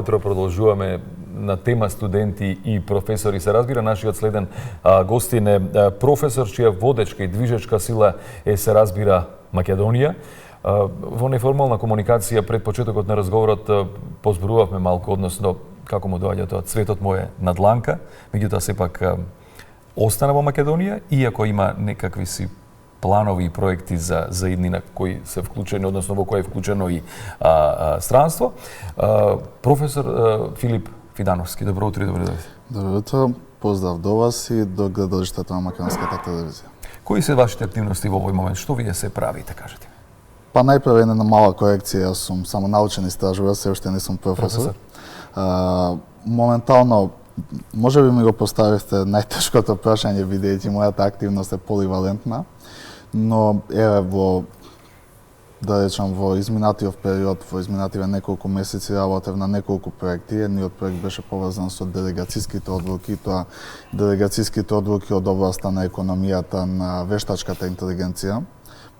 Утро продолжуваме на тема студенти и професори. Се разбира, нашиот следен гостин е професор чија водечка и движечка сила е, се разбира, Македонија. Во неформална комуникација пред почетокот на разговорот позборувавме малку, односно како му доаѓа тоа, цветот му е на дланка, меѓутоа сепак остана во Македонија, иако има некакви си планови и проекти за иднина кои се вклучени, односно во кој е вклучено и странство. Професор Филип Фидановски, добро утро и добро дојдовте. Добро утро, поздрав до вас и до гледалиштето на македонската телевизија. Кои се вашите активности во овој момент? Што вие се правите, кажете? Па најпрво една мала корекција, јас сум само научен истражувач, се уште не сум професор. Моментално може би ми го поставивте најтешкото прашање, бидејќи мојата активност е поливалентна, но еве во, да речам, во изминатиот период, во изминативе неколку месеци работев на неколку проекти. Едниот проект беше поврзан со делегацијските одлуки, тоа делегацијските одлуки од областа на економијата на вештачката интелигенција.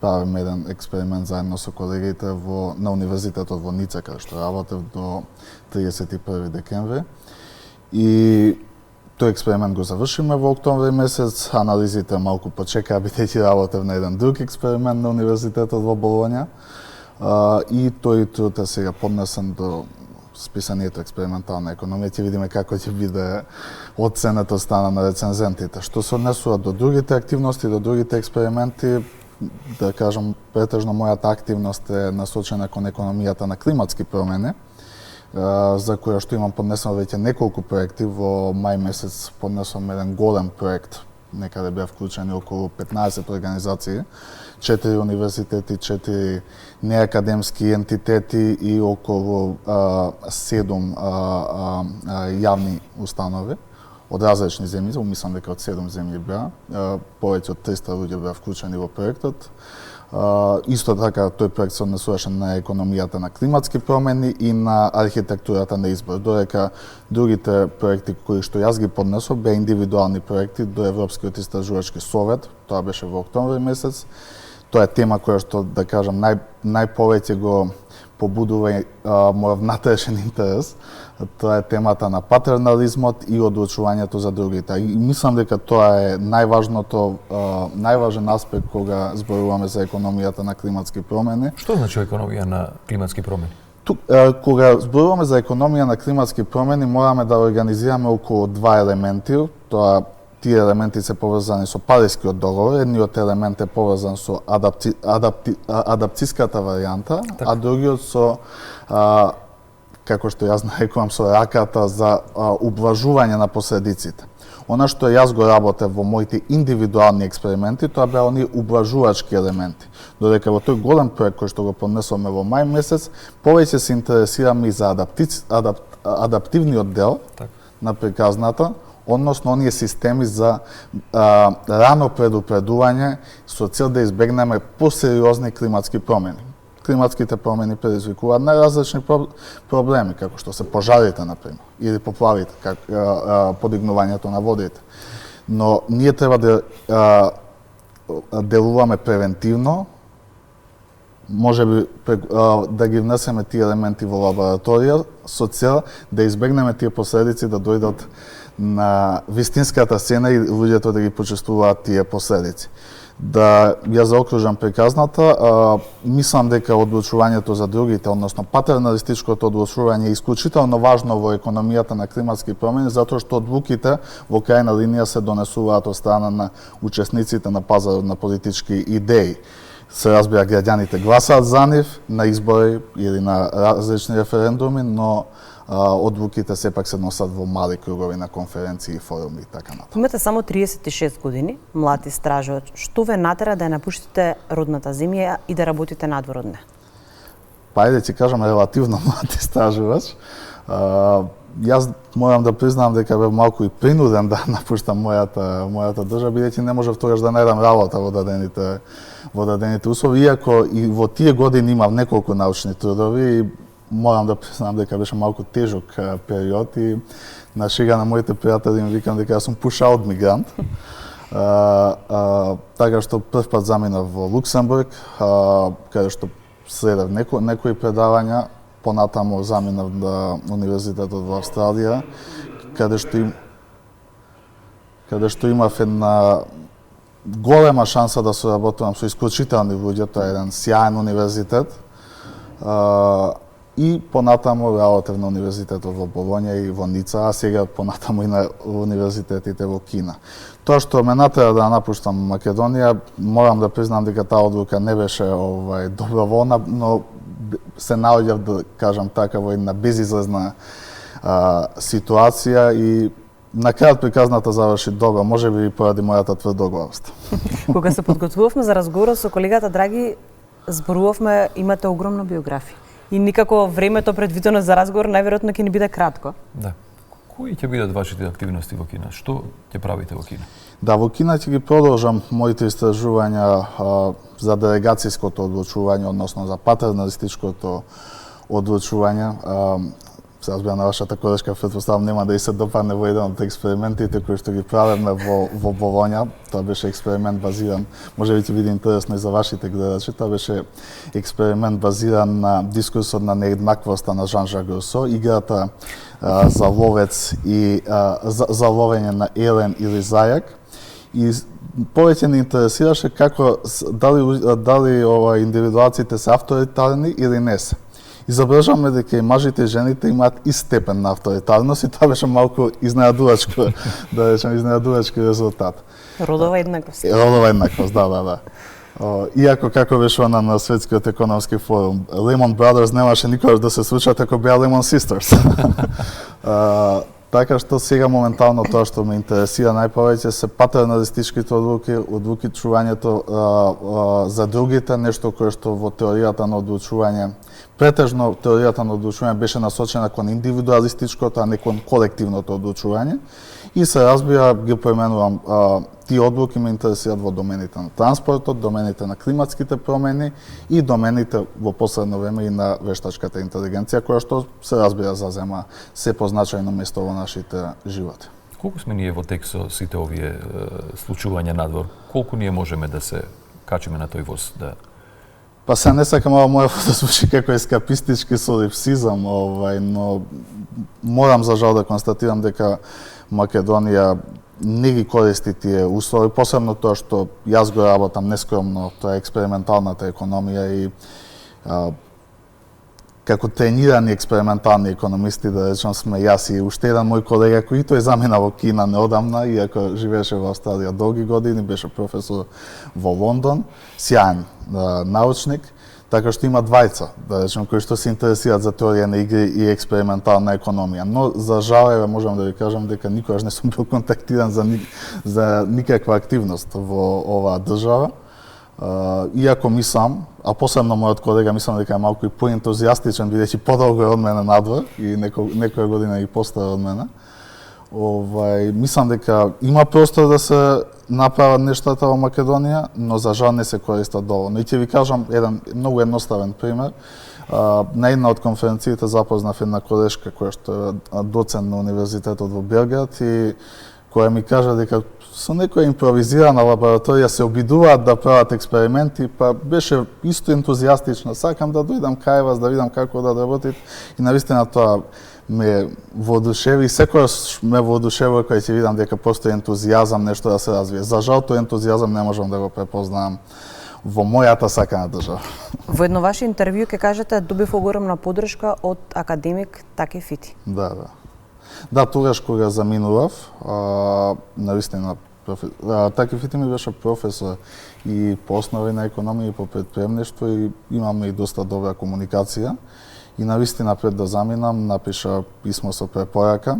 Правиме еден експеримент заедно со колегите на Универзитетот во Ница, каде што работев до 31 декември. И тој експеримент го завршиме во октомври месец, анализите малку почекаа, бидејќи работев на еден друг експеримент на Универзитетот во Болоња. И тој труд е сега поднесен до списанието експериментална економија. Ќе видиме како ќе биде оценето стана на рецензентите. Што се однесува до другите активности, до другите експерименти, да кажам, претежно мојата активност е насочена кон економијата на климатски промени, за која што имам поднесено веќе неколку проекти. Во мај месец поднесувам еден голем проект, некаде беа вклучени околу 15 организации, 4 универзитети, 4 неакадемски ентитети и околу 7 јавни установи од различни земји, мислам дека од 7 земји беа, повеќе од 300 луѓе беа вклучени во проектот. Исто така, тој проект се однесуваше на економијата на климатски промени и на архитектурата на избор, додека другите проекти кои што јас ги поднесов беа индивидуални проекти до Европскиот истражувачки совет, тоа беше во октомври месец. Тоа е тема која што, да кажам, најповеќе го побудува мојот внатрешен интерес. Тоа е темата на патернализмот и одлучувањето за другите. И мислам дека тоа е најважен аспект кога зборуваме за економијата на климатски промени. Што значи економија на климатски промени? Кога зборуваме за економија на климатски промени, мораме да организираме околу два елементи. Тие елементи се поврзани со Парискиот договор. Едниот елемент е поврзан со адапцијската варијанта, а другиот со како што јас нарекувам, со раката за ублажување на последиците. Она што јас го работев во моите индивидуални експерименти, тоа беа оние ублажувачки елементи. Додека во тој голем проект кој што го поднесовме во мај месец, повеќе се интересираме и за адаптивниот дел на приказната, односно оние системи за рано предупредување со цел да избегнеме посериозни климатски промени. Климатските промени предизвикуваат најразлични проблеми, како што се пожарите, например, или поплавите, подигнувањето на водите. Но ние треба да делуваме превентивно, може би да ги внесеме тие елементи во лабораторија со цел да избегнеме тие последици да дојдат на вистинската сцена и луѓето да ги почувствуваат тие последици. Да ја заокружам приказната, мислам дека одлучувањето за другите, односно патерналистичкото одлучување е исклучително важно во економијата на климатски промени, затоа што одлуките во крајна линија се донесуваат од страна на учесниците на пазарот на политички идеи. Се разбира, граѓаните гласаат за нив на избори или на различни референдуми, но одлуките сепак се носат во мали кругови на конференции, форуми и така натаму. Имате само 36 години, млад истражувач. Што ве натера да ја напуштите родната земја и да работите надвор од неа? Па ајде ќе кажам релативно млад истражувач. Јас морам да признам дека бев малку и принуден да напуштам мојата држава, бидејќи не можев тогаш да најдам работа во дадените услови, иако и во тие години имав неколку научни трудови и морам да признам дека беше малку тежок период и на шега на моите пријатели им викам дека јас сум push-out мигрант. Така што прв пат заминав во Луксембург, каде што следев некои предавања понатаму заминав на универзитетот во Австралија, каде што имав една голема шанса да соработувам со исклучителни луѓе, тоа е еден сјаен универзитет. И понатаму работев на универзитетот во Болоња и во Ница, а сега понатаму и на универзитетите во Кина. Тоа што ме натера да напуштам Македонија, морам да признам дека таа одлука не беше доброволна, но се наоѓав, да кажам така, во една безизлезна ситуација и на крајот приказната заврши добро, можеби и поради мојата тврдоглавост. Кога се подготвувавме за разговор со колегата Драги, зборувавме, имате огромна биографија. И никако времето предвидено за разговор најверојатно ќе ни биде кратко. Да. Кои ќе бидат вашите активности во Кина? Што ќе правите во Кина? Да, во Кина ќе ги продолжам моите истражувања за делегацијското одлучување, односно за патерналистичкото одлучување. Се разбира на вашата колешка, претпоставам нема да и се допадне во еден од експериментите кои што ги правиме во Болоња. Тоа беше експеримент базиран, може би ќе биде интересно и за вашите гледачи, тоа беше експеримент базиран на дискурсот на нееднаквоста на Жан-Жак Русо, играта за ловец и за ловење на елен или зајак. И повеќе не интересираше како дали индивидуациите се авторитарни или не се. И забележавме дека и мажите и жените имаат ист степен на авторитарност и тоа беше малку изненадувачко, да речем изненадувачки резултат. Родова еднаквост. Родова еднаквост, да. Иако како беше она на Светскиот економски форум, Lehman Brothers немаше никогаш да се случат ако беа Lehman Sisters. Така што сега моментално тоа што ме интересира најповеќе се патерналистичките одлуки, чувањето за другите, нешто кое што во теоријата на одлучување, претежно теоријата на одлучување беше насочена кон индивидуалистичкото, а не кон колективното одлучување. И се разбира, ги поименувам, тие одлуки ме интересираат во домените на транспортот, домените на климатските промени и домените во последно време и на вештачката интелигенција, која што се разбира зазема се позначајно место во нашите животи. Колку сме ние во тек со сите овие случувања надвор? Колку ние можеме да се качиме на тој воз? Да... Па се не сакам мојот да звучи како ескапистички солипсизам, но морам за жал да констатирам дека Македонија не ги користи тие услови, посебно тоа што јас го работам нескромно, тоа е експерименталната економија и како тренирани експериментални економисти, да речем, сме јас и уште еден мој колега кој тој замина во Кина неодамна, иако живееше во Австралија долги години, беше професор во Лондон, сјаен научник, така што има двајца, да речем, кои што се интересираат за теорија на игри и експериментална економија. Но за жал можам да ви кажам дека никогаш не сум бил контактиран за никаква активност во оваа држава. Иако мислам, а посебно мојот колега мислам дека е малку и поентузијастичен, бидејќи подолго е од мене надвор и некоја година и постар од мене. Мислам дека има простор да се направат нештата во Македонија, но за жал не се користат доволно. И ќе ви кажам еден многу едноставен пример. На една од конференциите запознав една колешка која што е доцент на универзитетот во Белград и која ми кажа дека со некоја импровизирана лабораторија се обидуваат да прават експерименти, па беше исто ентузијастична. Сакам да дојдам кај вас, да видам како да работите. И навистина тоа ме воодушеви и секогаш ме воодушевува кога ќе видам дека постои ентузијазам нешто да се развие. За жал тој ентузијазам не можам да го препознавам во мојата сакана држава. Во едно ваше интервју ќе кажете добив огромна поддршка од академик Таки Фити. Да, тогаш кога заминував, навистина Таки Фити ми беше професор и по основи на економија и по претприемништво и имаме и доста добра комуникација. И навистина пред да заминам, напиша писмо со препорака.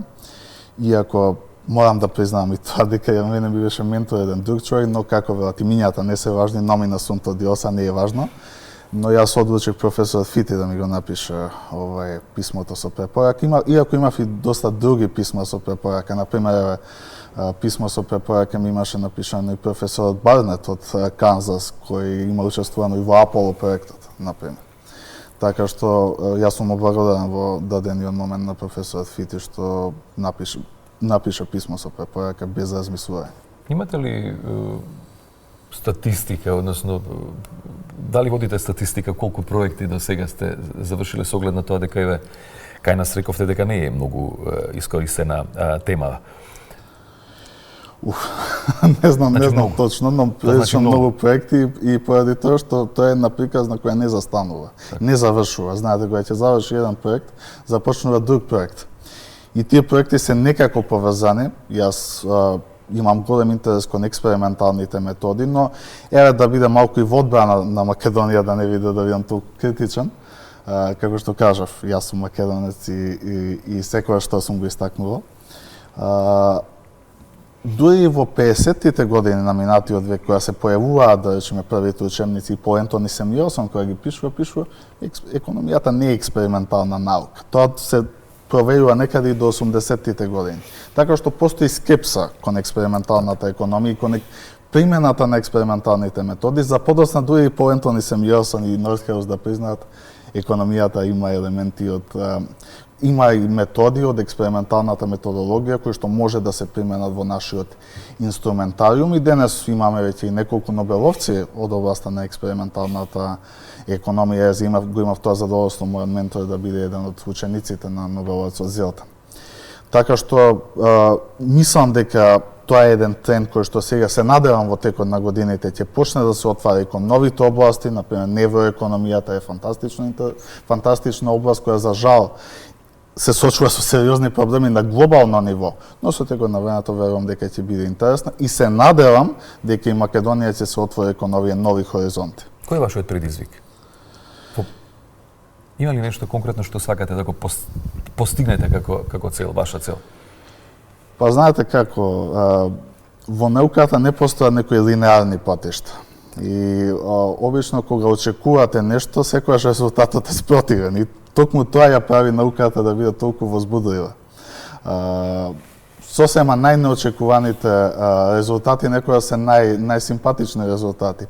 Иако морам да признам и тоа дека ја мене ми беше ментор еден друг човек, но како велат имињата не се важни, номина сумто диоса не е важно. Но јас одлучих професор Фити да ми го напише писмото со препорака. Иако имав и доста други писма со препорака, например писмо со препорака ми имаше напишано и професорот Барнет од Канзас, кој има учествувано и во Аполо проектот, например. Така што јас сум благодарен во дадениот момент на професорот Фити што напиша писмо со препорака без размислување. Имате ли статистика, односно Дали водите статистика колку проекти до сега сте завршиле со оглед на тоа дека еве кај нас рековте дека не е многу искористена тема? Не знам много. точно, но прилично многу проекти и поради тоа што тоа е една приказна која не застанува, не завршува. Знаете, кога ќе заврши еден проект, започнува друг проект. И тие проекти се некако поврзани. Јас имам голем интерес кон експерименталните методи, но еве да биде малку и во одбрана на Македонија, да не биде да бидам толку критичен. Како што кажав, јас сум македонец и секогаш што сум го истакнувал. Дури во 50-тите години на минатиот век, кога се појавуваат, да речеме, првите учебници по Ентони Семјосон, која ги пишува, економијата не е експериментална наука. Тоа се проверува некаде и до 80-тите години. Така што постои скепса кон експерименталната економија и кон примената на експерименталните методи. За подоцна дури по Ентони Семјосон и Нордхаус да признаат, економијата има елементи од има и методи од експерименталната методологија кои што може да се применат во нашиот инструментариум и денес имаме веќе и неколку нобеловци од областа на експерименталната економија. Јас го имав тоа задоволство мојот ментор да биде еден од учениците на нобеловецот Зелтан. Така што мислам дека тоа е еден тренд кој што сега се надевам во текот на годините ќе почне да се отвара и кон новите области, например невроекономијата е фантастична област која за жал се сочува со сериозни проблеми на глобално ниво, но со текот на времето верувам дека ќе биде интересна и се надевам дека и Македонија ќе се отвори кон овие нови хоризонти. Кој е вашиот предизвик? Има ли нешто конкретно што сакате да го постигнете како цел, ваша цел? Па знаете како, во науката не постојат некои линеарни патишта. И обично кога очекувате нешто, секогаш резултатот е спротивен. И токму тоа ја прави науката да биде толку возбудлива. Сосема најнеочекуваните резултати некоја се најсимпатични резултати.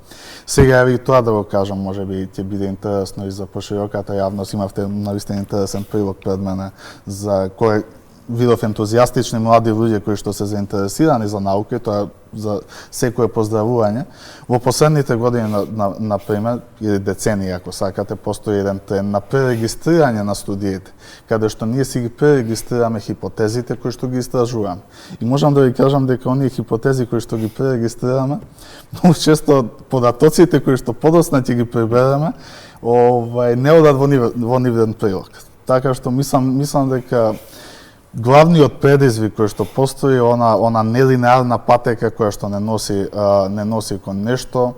Сега и тоа да го кажам, можеби ќе биде интересно и за пошироката јавност. Имавте навистина интересен прилог пред мене за кој видов ентузијастични млади луѓе кои што се заинтересирани за наука, тоа за секое поздравување. Во последните години, на пример, или децении, ако сакате, постои еден тренд на пререгистрирање на студиите, каде што ние си ги пререгистрираме хипотезите кои што ги истражуваме. И можам да ви кажам дека оние хипотези кои што ги пререгистрираме, многу често податоците кои што подоцна ќе ги прибереме, не одат во нивен прилог. Така што мислам дека главниот предизвик кој што постои она нелинеарна патека која што не носи кон нешто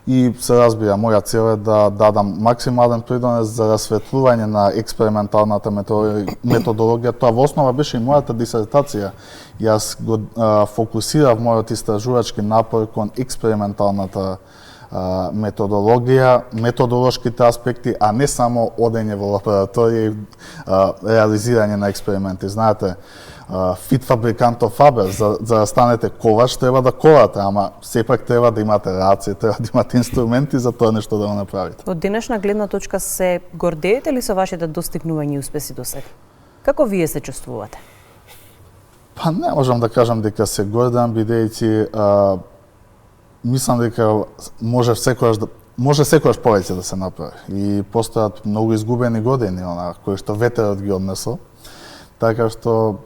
и се разбира моја цел е да дадам максимален придонес за расветлување на експерименталната методологија. Тоа во основа беше и мојата дисертација. Јас го фокусирав мојот истражувачки напор кон експерименталната методологија, методолошките аспекти, а не само одење во лабораторија и реализирање на експерименти. Знаете, fit fabricanto faber, за да станете ковач треба да ковате, ама сепак треба да имате раце, треба да имате инструменти за тоа нешто да го направите. Од денешна гледна точка се гордеете ли со вашите достигнувања и успеси до сега? Како вие се чувствувате? Па не можам да кажам дека се гордам, бидејќи мислам дека може секогаш повеќе да се направи. И постојат многу изгубени години, кои што ветерот ги однесол. Така што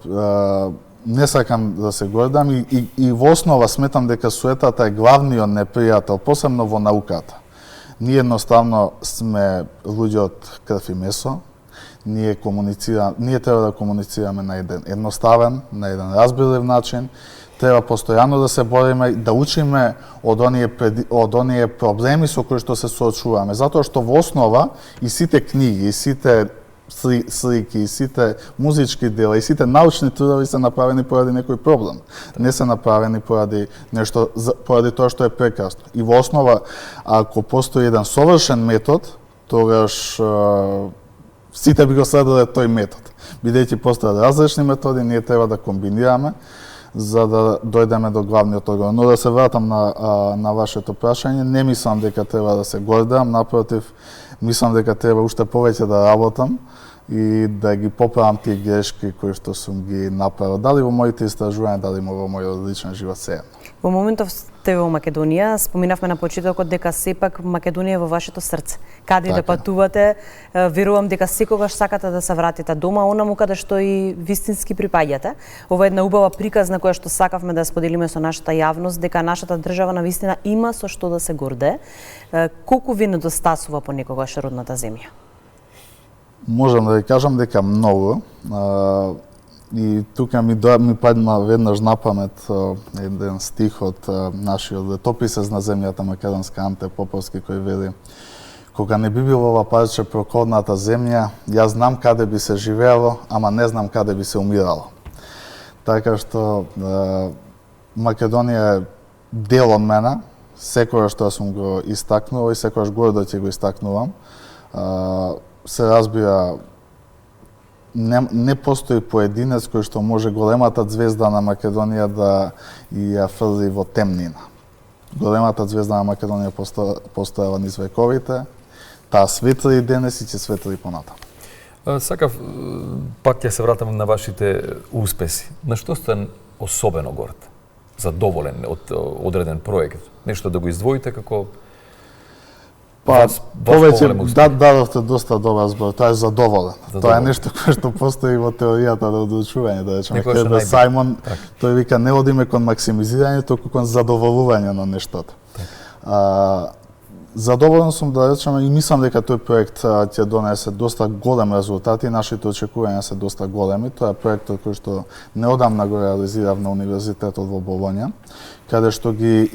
не сакам да се гордам и во основа сметам дека суетата е главниот непријател, посебно во науката. Ние едноставно сме луѓе од крв и месо, ние треба да комуницираме на еден едноставен, на еден разбирлив начин, треба постојано да се бориме, да учиме од оние проблеми со кои што се соочуваме. Затоа што во основа и сите книги, и сите слики, и сите музички дела, и сите научни трудови се направени поради некој проблем. Не се направени поради тоа што е прекрасно. И во основа, ако постои еден совршен метод, тогаш сите би го следеле тој метод. Бидејќи постојат различни методи, ние треба да комбинираме за да дојдеме до главниот одговор. Но да се вратам на вашето прашање, не мислам дека треба да се гордам, напротив, мислам дека треба уште повеќе да работам и да ги поправам тие грешки кои што сум ги направил, дали во моите истражувања, дали во мојот личен живот, се едно. Во моментов сте во Македонија, споминавме на почетокот дека сепак Македонија е во вашето срце. Каде да патувате, верувам дека секогаш сакате да се вратите дома, онаму каде што и вистински припаѓате. Ова е една убава приказна која што сакавме да споделиме со нашата јавност, дека нашата држава навистина има со што да се горде. Колку ви недостасува понекогаш родната земја? Можам да ви кажам дека многу. И тука ми падна веднаш на памет еден стих од нашиот летописец на земјата македонска Анте Поповски, кој вели: кога не би било ова парче прокодната земја, јас знам каде би се живеело, ама не знам каде би се умирало. Така што Македонија е дел од мене, секогаш што сум го истакнувал и секогаш гордо ќе го истакнувам. Се разбира, не постои поединец кој што може големата звезда на Македонија да ја фрли во темнина. Големата звезда на Македонија постојала низ вековите, таа светли и денес и ќе светли понатаму. Сакав, пак ќе се вратам на вашите успеси. На што сте особено горд? Задоволен од одреден проект? Нешто да го издвоите како повеќе дадовте доста добар збор, тоа е задоволен. Тоа е нешто кое што постои во теоријата на одлучување, да речеме. Каде Сајмон, тој вика, не одиме кон максимизирање, туку кон задоволување на нештото. Задоволен сум, да речеме, и мислам дека тој проект ќе донесе доста голем резултати, нашите очекувања се доста големи. Тоа е проектот кој што неодамна го реализирав на Универзитетот во Болоња, каде што ги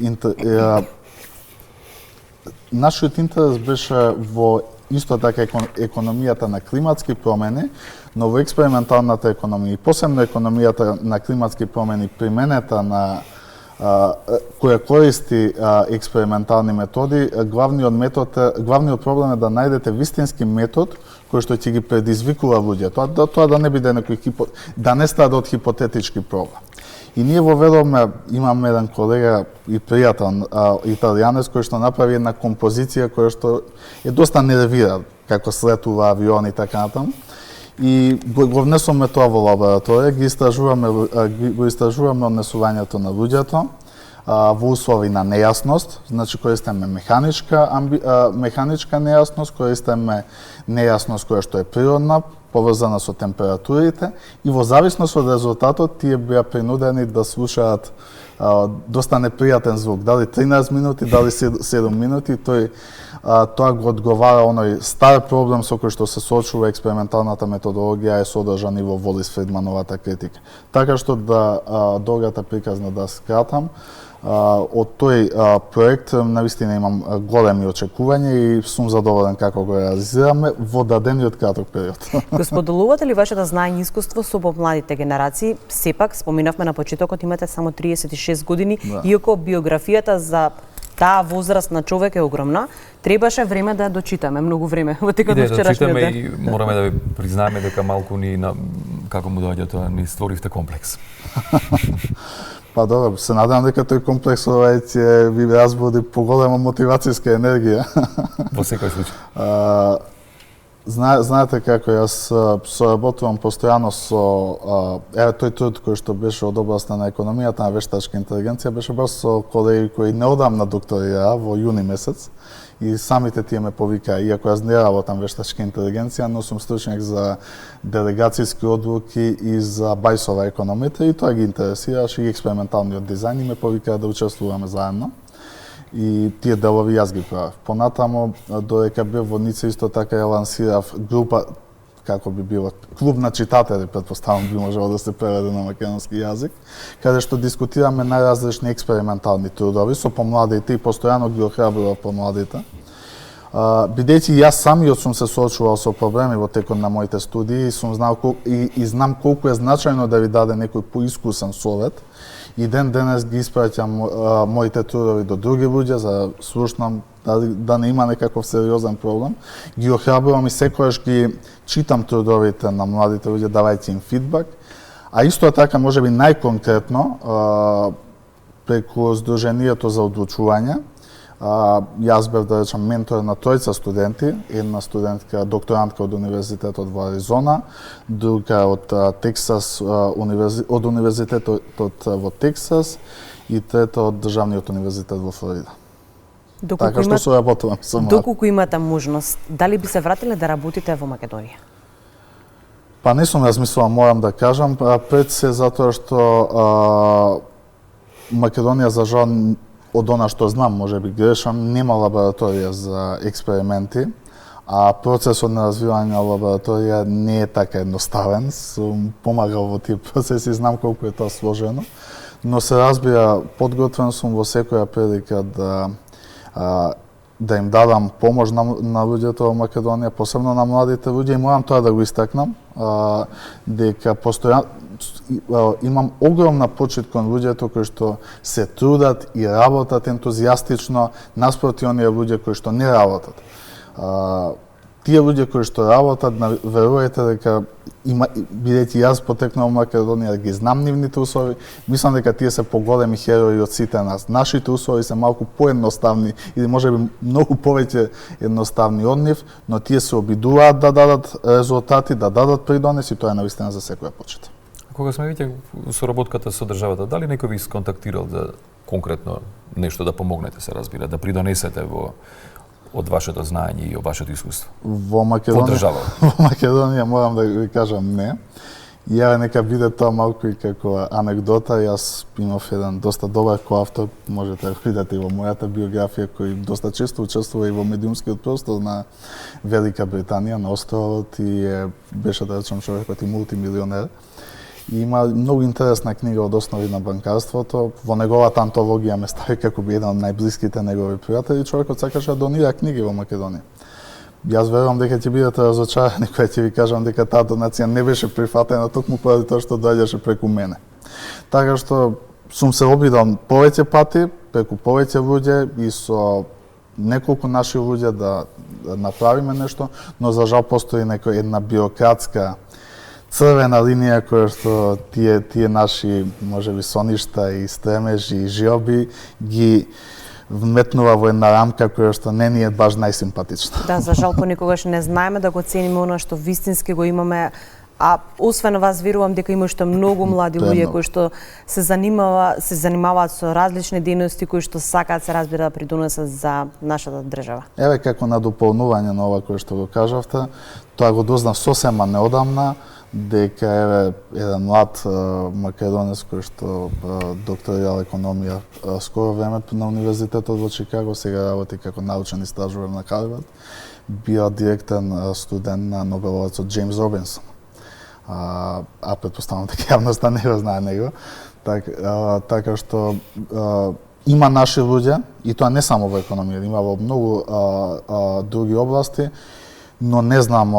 нашиот интерес беше во исто така економијата на климатски промени, но во експерименталната економија и посебно економијата на климатски промени применета на која користи експериментални методи, главниот проблем е да најдете вистински метод кој што ќе ги предизвикува луѓето, тоа да не биде некој да не стаде од хипотетички проблем. И ние во Веловме имаме еден колега и пријател италијанец кој што направи една композиција која што е доста нервира, како слетува авиони и така натаму. И го внесоме тоа во лабораторија, го истражуваме однесувањето на луѓето во услови на нејасност, значи користиме механичка нејасност, користиме нејасност која што е природна, поврзана со температурите, и во зависност од резултатот тие беа принудени да слушаат доста непријатен звук, дали 13 минути, дали 7 минути, тоа го одговара оној стар проблем со кој што се соочува експерименталната методологија, е содржан и во Волис Фридмановата критика. Така што да долгата приказна да скратам, од тој проект навистина имам големи очекувања и сум задоволен како го реализираме во дадениот краток период. Го споделувате ли вашето знаење и искуство со помладите генерации? Сепак, споминавме на почетокот, имате само 36 години, иако биографијата за таа возраст на човек е огромна, требаше време да дочитаме, многу време во текот на вчерашниот ден. И мораме да ви признаеме дека малку како му доаѓа тоа, ни створивте комплекс. Па добро, се надам дека тој комплекс ќе ви разбуди поголема мотивацијска енергија. Во секој случај. Знаете како јас соработувам постојано со тој труд кој што беше од областа на економијата на вештачка интелигенција беше баш со колеги кои неодамна докторираа во јуни месец и самите тие ме повикаа, иако јас не работам вештачка интелигенција, но сум стручњак за делегацијски одлуки и за бајсова економета и тоа ги интересираше и експерименталниот дизајн и ме повикаа да учествуваме заедно. И тие делови јас ги правев. Понатамо, додека бев во Ница, исто така ја лансирав група, како би било, клуб на читатели, претпоставам би можело да се преведе на македонски јазик, каде што дискутираме најразлични експериментални трудови со помладите и постојано ги охрабрував помладите. Бидејќи јас самиот сум се соочувал со проблеми во текот на моите студии и сум знал и знам колку е значајно да ви даде некој поискусен совет, и ден денес ги испраќам моите трудови до други луѓе за слушнам да не има некаков сериозен проблем. Ги охрабрувам и секогаш ги читам трудовите на младите луѓе, давајќи им фидбак. А исто така, можеби најконкретно, преку Сдруженијето за одлучување, јас бев, да речам, ментор на тројца студенти, една студентка, докторантка од Универзитетот во Аризона, друга од Тексас, од Универзитетот во Тексас и трето од Државниот универзитет во Флорида. Доколку Така што соработувам со млад. Доколку имате можност, дали би се вратиле да работите во Македонија? Па не сум размислувал, морам да кажам, пред се затоа што Македонија за жал од она што знам, можеби грешам, нема лабораторија за експерименти, а процесот на развивање на лабораторија не е така едноставен. Сум помагал во тие процеси, знам колку е тоа сложено, но се разбира, подготвен сум во секоја прилика да им дадам помош на луѓето во Македонија, посебно на младите луѓе, и морам тоа да го истакнам, дека имам огромна почит кон луѓето кои што се трудат и работат ентузијастично наспроти оние луѓе кои што не работат. Тие луѓе кои што работат, верувајте дека бидејќи јас потекнав во Македонија, ги знам нивните услови, мислам дека тие се поголеми херои од сите нас. Нашите услови се малку поедноставни или можеби многу повеќе едноставни од нив, но тие се обидуваат да дадат резултати, да дадат придонес и тоа е навистина за секоја почит. Кога сме веќе соработката со државата, дали некој ви сконтактирал за конкретно нешто да помогнете, се разбира, да придонесете од вашето знаење и од вашето искуство? Во Македонија морам да ви кажам не. Ја нека биде тоа малку и како анегдота. Јас имав еден доста добар коавтор, можете да видите и во мојата биографија, кој доста често учествува и во медиумскиот простор на Велика Британија, на островот, и беше, да речем, човекот и мултимилионер. И има многу интересна книга од основи на банкарството. Во неговата антологија ме стави како би еден од најблиските негови пријатели. Човекот сакаше да донира книги во Македонија. Јас верувам дека ќе бидете разочарани кога ќе ви кажам дека таа донација не беше прифатена токму поради тоа што доаѓаше преку мене. Така што сум се обидал повеќе пати, преку повеќе луѓе и со неколку наши луѓе да направиме нешто, но за жал постои една бирократска црвена линија која што тие наши можеби соништа и стремежи и желби ги вметнува во една рамка која што не ни е баш најсимпатична. Да, за жал понекогаш не знаеме да го цениме она што вистински го имаме, а освен вас верувам дека има уште многу млади луѓе кои што се занимаваат со различни дејности кои што сакаат, се разбира, да придонесат за нашата држава. Еве како на дополнување на ова кое што го кажавте, тоа го дознав сосема неодамна, дека еве еден млад македонец кој што докторирал економија скоро време на универзитетот во Чикаго, сега работи како научен истражувар на Харвард, бил директен студент на нобеловецот Џејмс Робинсон. А претпоставам дека јавноста не го знае него. Така што има наши луѓе, и тоа не само во економија, има во многу други области, но не знам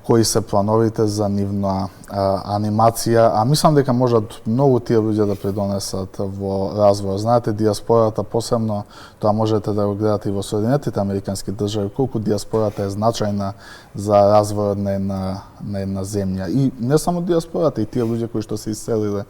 кои се плановите за нивна анимација, а мислам дека можат многу тие луѓе да придонесат во развој. Знаете, диаспората посебно, тоа можете да го гледате и во Соединетите американски држави, колку диаспората е значајна за развојот на една земја. И не само диаспората, и тие луѓе кои што се иселиле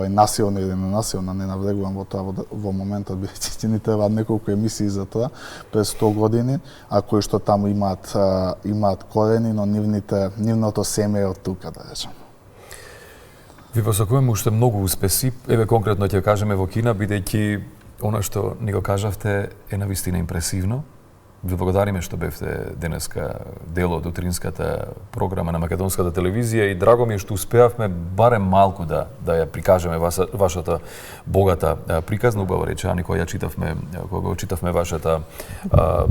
насилно или ненасилно, не навлегувам во тоа во моментот, бидејќи ни требаат неколку емисии за тоа през 100 години, а кои што таму имаат корени, но нивното семе е од тука, да речем. Ви посакуваме уште многу успеси, еве конкретно ќе кажеме во Кина, бидејќи она што ни го кажавте е навистина импресивно. Ви благодариме што бевте денеска дел од утринската програма на македонската телевизија и драго ми е што успеавме барем малку да ја прикажеме вашата богата приказна, убаво речени, кога го читавме вашата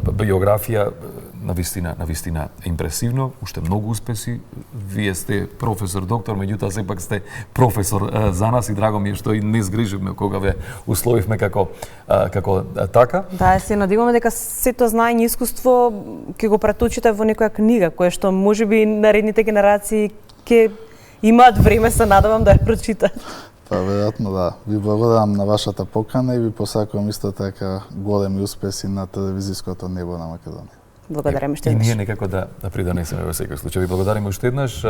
биографија, навистина импресивно, уште многу успеси. Вие сте професор, доктор, меѓутоа сепак сте професор за нас и драго ми е што и не сгриживме кога ве условивме како така. Да, се надеваме дека сето знаење и искуство ќе го преточите во некоја книга, која што можеби наредните генерации ќе имаат време, се надевам, да ја прочитат. Па веројатно да. Ви благодарам на вашата покана и ви посакувам исто така големи успеси на телевизиското небо на Македонија. Благодарам уште еднаш. еднаш. И ние некако да придонесеме во секој случај. Ви благодариме уште еднаш.